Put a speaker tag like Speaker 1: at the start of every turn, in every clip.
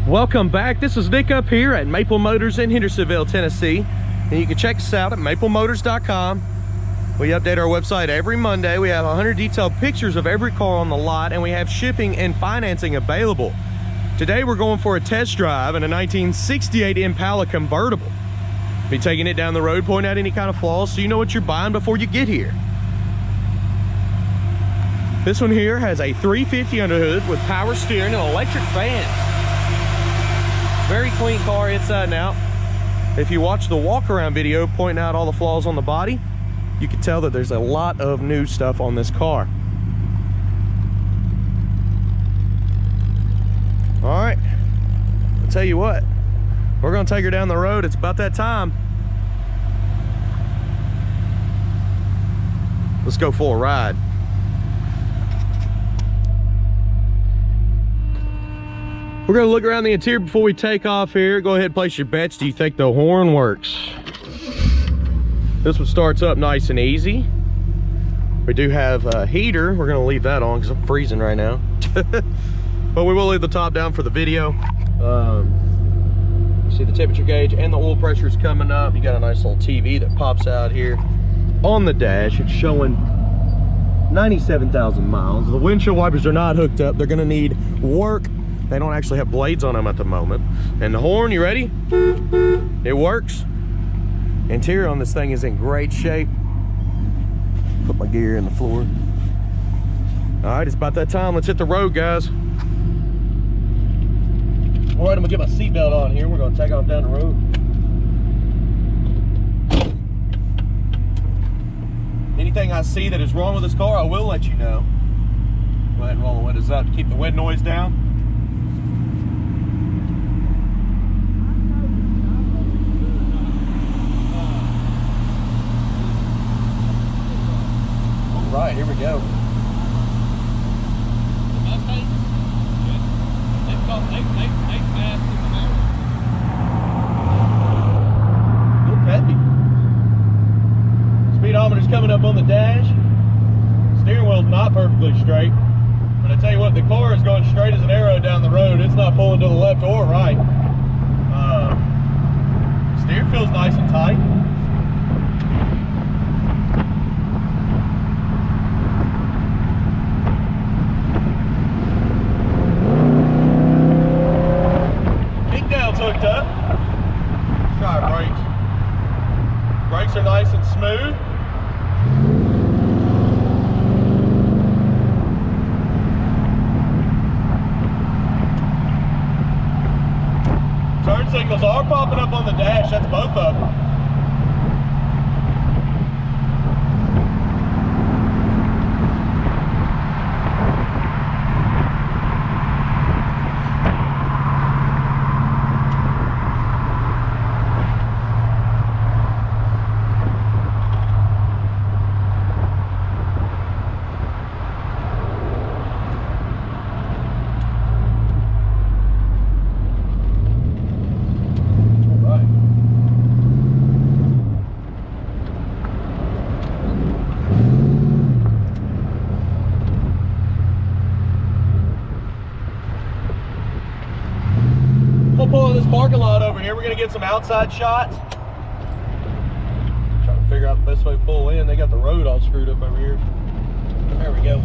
Speaker 1: Welcome back. This is Nick up here at Maple Motors in Hendersonville, Tennessee. And you can check us out at maplemotors.com. We update our website every Monday. We have 100 detailed pictures of every car on the lot, and we have shipping and financing available. Today we're going for a test drive in a 1968 Impala Convertible. Be taking it down the road, pointing out any kind of flaws so you know what you're buying before you get here. This one here has a 350 under hood with power steering and electric fans. Very clean car inside and out. If you watch the walk around video pointing out all the flaws on the body, you can tell that there's a lot of new stuff on this car. All right, I'll tell you what, we're gonna take her down the road. It's about that time. Let's go for a ride. We're gonna look around the interior before we take off here. Go ahead and place your bets. Do you think the horn works? This one starts up nice and easy. We do have a heater. We're gonna leave that on because I'm freezing right now. But we will leave the top down for the video. See the temperature gauge and the oil pressure is coming up. You got a nice little TV that pops out here. On the dash, it's showing 97,000 miles. The windshield wipers are not hooked up. They're gonna need work. They don't actually have blades on them at the moment. And the horn, you ready? It works. Interior on this thing is in great shape. Put my gear in the floor. All right, it's about that time. Let's hit the road, guys. All right, I'm gonna get my seatbelt on here. We're gonna take off down the road. Anything I see that is wrong with this car, I will let you know. Go ahead and roll the windows up to keep the wind noise down. All right, here we go. Little peppy. Speedometer's coming up on the dash. Steering wheel's not perfectly straight, but I tell you what, the car is going straight as an arrow down the road. It's not pulling to the left or right. Steering feels nice and tight. Hooked up. Let's try our brakes. Brakes are nice and smooth. Turn signals are popping up on the dash. That's both of them. Pull in this parking lot over here. We're gonna get some outside shots. Trying to figure out the best way to pull in. They got the road all screwed up over here. There we go.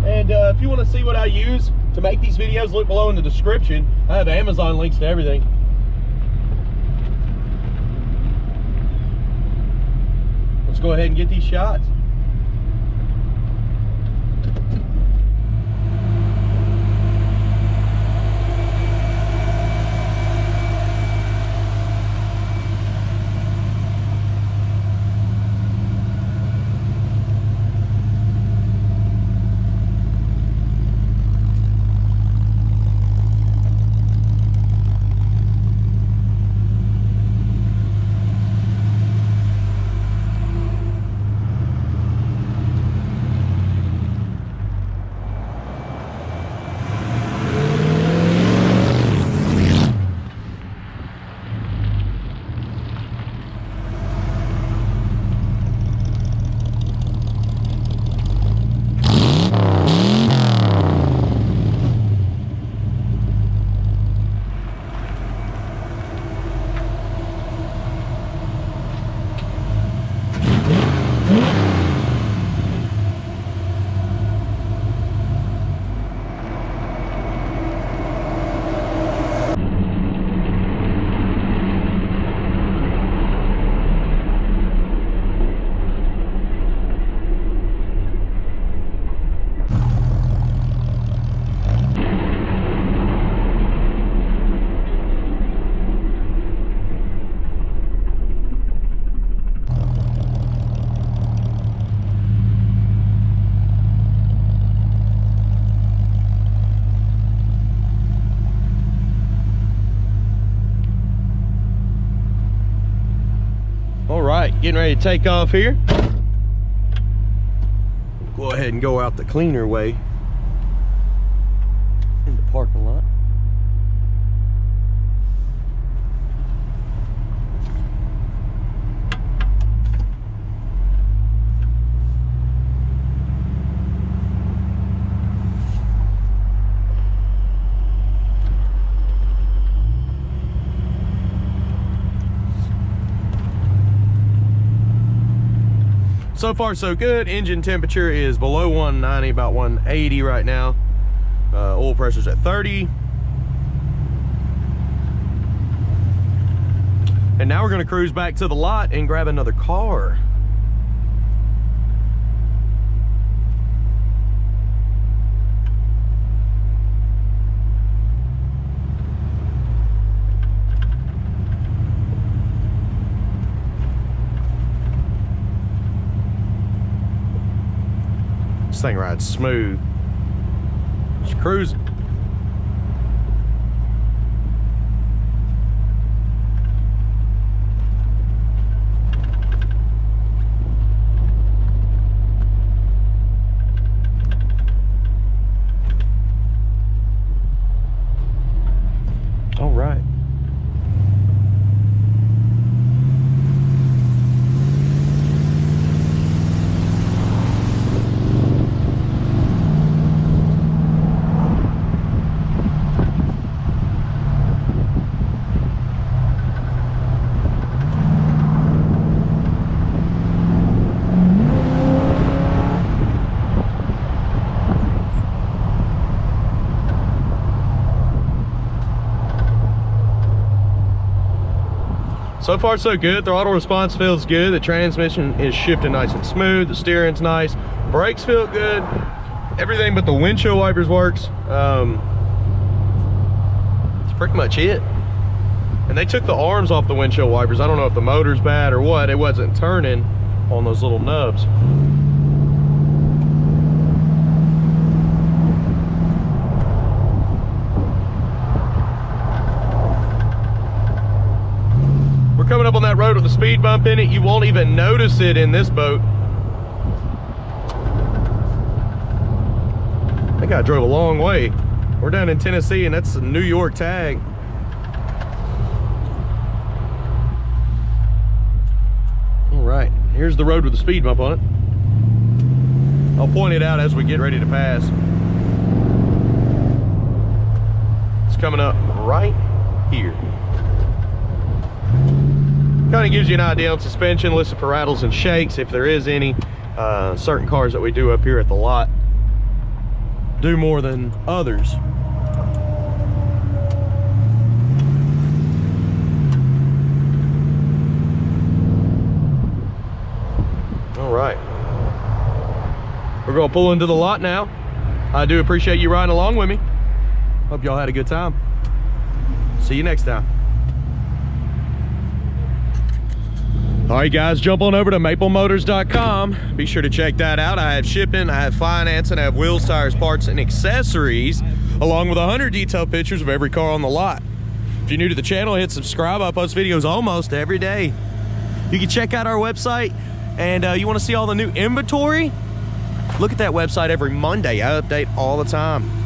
Speaker 1: And if you want to see what I use to make these videos, look below in the description. I have Amazon links to everything. Let's go ahead and get these shots. getting ready to take off here. Go ahead and go out the cleaner way in the parking lot. So far so good. Engine temperature is below 190, about 180 right now. Oil pressure's at 30. And now we're gonna cruise back to the lot and grab another car. This thing rides smooth. Just cruising. All right. So far so good. Throttle response feels good. The transmission is shifting nice and smooth. The steering's nice. Brakes feel good. Everything but the windshield wipers works. That's pretty much it. And they took the arms off the windshield wipers. I don't know if the motor's bad or what. It wasn't turning on those little nubs. We're coming up on that road with a speed bump in it. You won't even notice it in this boat. I think I drove a long way. We're down in Tennessee and that's a New York tag. All right, here's the road with the speed bump on it. I'll point it out as we get ready to pass. It's coming up right here. Kind of gives you an idea on suspension, listen for rattles and shakes if there is any. Certain cars that we do up here at the lot do more than others. All right, we're gonna pull into the lot now. I do appreciate you riding along with me. Hope y'all had a good time. See you next time. All right, guys, jump on over to maplemotors.com. Be sure to check that out. I have shipping, I have financing, I have wheels, tires, parts, and accessories, along with 100 detailed pictures of every car on the lot. If you're new to the channel, hit subscribe. I post videos almost every day. You can check out our website, and you want to see all the new inventory? Look at that website every Monday. I update all the time.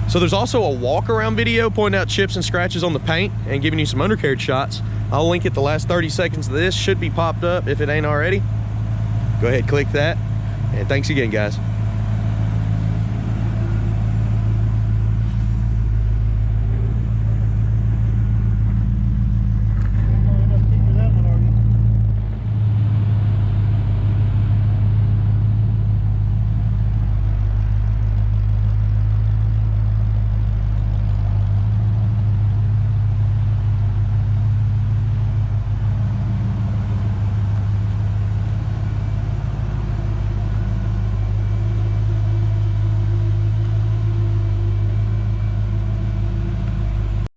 Speaker 1: So there's also a walk around video pointing out chips and scratches on the paint and giving you some undercarriage shots. I'll link it the last 30 seconds of this. Should be popped up if it ain't already. Go ahead, click that. And thanks again, guys.